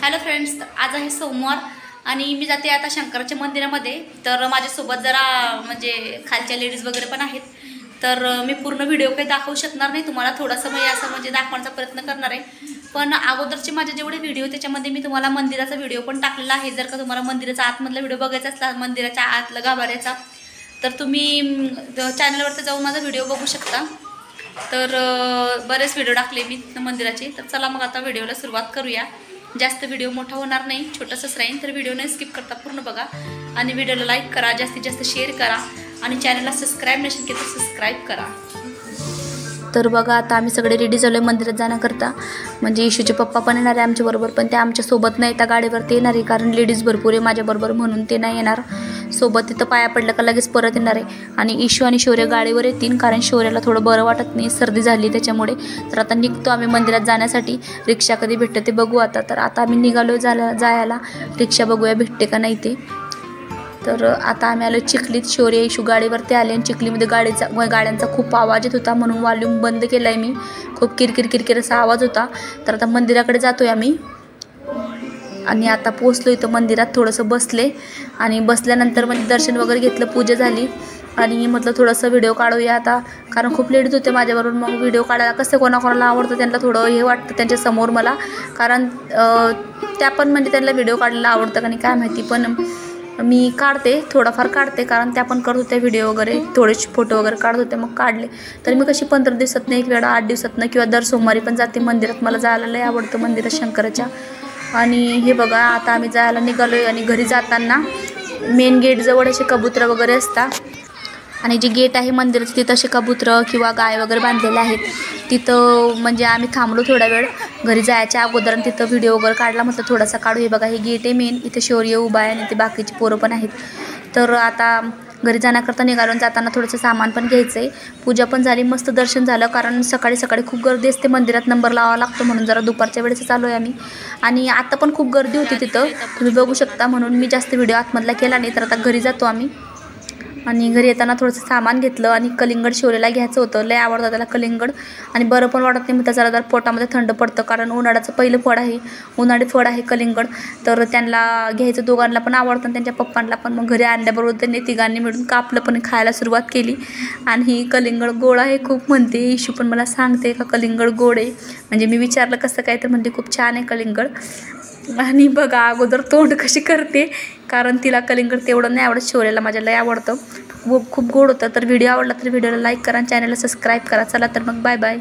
Hello friends, आज आहे सोमवार आणि मी जाते आता शंकराच्या मंदिरामध्ये. तर माझ्यासोबत जरा म्हणजे खालच्या लेडीज वगैरे पण आहेत. तर मी पूर्ण व्हिडिओ काही दाखवू शकणार नाही तुम्हाला, थोडंसं मी असं म्हणजे दाखवण्याचा प्रयत्न करणार आहे. पण अगोदरचे माझे जेवढे व्हिडिओ त्याच्यामध्ये मी तुम्हाला मंदिराचा व्हिडिओ पण टाकलेला आहे. जर का तुम्हाला मंदिराचा आतमधला व्हिडिओ बघायचा असला, मंदिराच्या आतलं गाभाऱ्याचा, तर तुम्ही चॅनलवरती जाऊन माझा व्हिडिओ बघू शकता. तर बरेच व्हिडिओ टाकले मी मंदिराचे. तर चला मग आता व्हिडिओला सुरुवात करूया. जास्त व्हिडिओ मोठा होणार नाही, छोटासाच राहील. तर व्हिडिओ नाही स्किप करता पूर्ण बघा आणि व्हिडिओला लाईक करा, जास्तीत जास्त शेअर करा आणि चॅनलला सबस्क्राईब नसेल केलं तर सबस्क्राईब करा. तर बघा, आता आम्ही सगळे रेडी झालो आहे मंदिरात जाण्याकरता. म्हणजे इशूचे पप्पा पण येणार आहे आमच्याबरोबर, पण ते आमच्यासोबत नाही, त्या गाडीवरती येणार आहे. कारण लेडीज भरपूर आहे माझ्याबरोबर, म्हणून ते नाही येणार सोबत. तिथं पाया पडलं का लगेच परत येणार आहे. आणि इशू आणि शौर्य गाडीवर येतील, कारण शौर्याला थोडं बरं वाटत नाही, सर्दी झाली त्याच्यामुळे. तर आता निघतो आम्ही मंदिरात जाण्यासाठी. रिक्षा कधी भेटते ते बघू आता. तर आता आम्ही निघालो जायला. रिक्षा बघूया भेटते का नाही ते. तर आता आम्ही आलो चिखलीत. शौर्य इशू गाडीवरती आले आणि चिखलीमध्ये गाड्यांचा खूप आवाज येत होता, म्हणून वॉल्यूम बंद केला आहे मी. खूप किरकिर असा आवाज होता. तर आता मंदिराकडे जातो आहे आम्ही. आणि आता पोचलो इथं मंदिरात. थोडंसं बसले आणि बसल्यानंतर म्हणजे दर्शन वगैरे घेतलं, पूजा झाली. आणि म्हटलं थोडंसं व्हिडिओ काढूया आता, कारण खूप लेडीज होते माझ्याबरोबर. मग व्हिडिओ काढायला कसं कोणाकोणाला आवडतं, त्यांना थोडं हे वाटतं त्यांच्यासमोर मला, कारण त्या पण म्हणजे त्यांना व्हिडिओ काढायला आवडतं का नाही काय माहिती. पण मी काढते, थोडाफार काढते, कारण त्या पण करत होत्या व्हिडिओ वगैरे, थोडेसे फोटो वगैरे काढत होते, मग काढले. तर मी कशी 15 दिवसातनं एक वेळा, 8 दिवसातनं किंवा दर सोमवारी पण जाते मंदिरात. मला जायला लय आवडतं मंदिरात शंकराच्या. आणि हे बघा, आता आम्ही जायला निघालो आहे. आणि घरी जाताना मेन गेटजवळ असे कबूतर वगैरे असतात. आणि जे गेट आहे मंदिराचं तिथं असे कबूतर किंवा गाय वगैरे बांधलेले आहेत. तिथं म्हणजे आम्ही थांबलो थोडा वेळ घरी जायच्या अगोदर, आणि तिथं व्हिडिओ वगैरे काढला. म्हटलं थोडासा काढू. हे बघा, हे गेट आहे मेन. इथे शौर्य उभा आहे आणि ते बाकीचे पोरं पण आहेत. तर आता घरी जाण्याकरता निघालो. जाताना थोडंसं सामान पण घ्यायचं आहे. पूजा पण झाली, मस्त दर्शन झालं. कारण सकाळी सकाळी खूप गर्दी असते मंदिरात, नंबर लावावा लागतो, म्हणून जरा दुपारच्या वेळेस चालू आहे आम्ही. आणि आता पण खूप गर्दी होती तिथं, तुम्ही बघू शकता, म्हणून मी जास्त व्हिडिओ आतमधला केला नाही. तर आता घरी जातो आम्ही. आणि घरी येताना थोडंसं सामान घेतलं. आणि कलिंगड शौर्याला घ्यायचं होतं, लय आवडतं त्याला कलिंगड. आणि बरं पण वाटत नाही, मग त्याचा जरा पोटामध्ये थंड पडतं, कारण उन्हाळ्याचं पहिलं फळ आहे, उन्हाळी फळ आहे कलिंगड. तर त्यांना घ्यायचं, दोघांना पण आवडतं आणि त्यांच्या पप्पांना पण. मग घरी आणल्याबरोबर त्यांनी तिघांनी मिळून कापलं पण खायला सुरुवात केली. आणि कलिंगड गोड आहे खूप म्हणते इशू, पण मला सांगते का कलिंगड गोड आहे. म्हणजे मी विचारलं कसं काय, तर म्हणते खूप छान आहे कलिंगड. आणि बघा अगोदर तोंड कशी करते, कारण तिला कलिंगड तेवढं नाही आवडत, शौर्याला माझ्या लय आवडतं, खूप गोड होतं. तर व्हिडिओ आवडला तर व्हिडिओला लाईक करा, चॅनलला सबस्क्राईब करा. चला तर मग बाय बाय.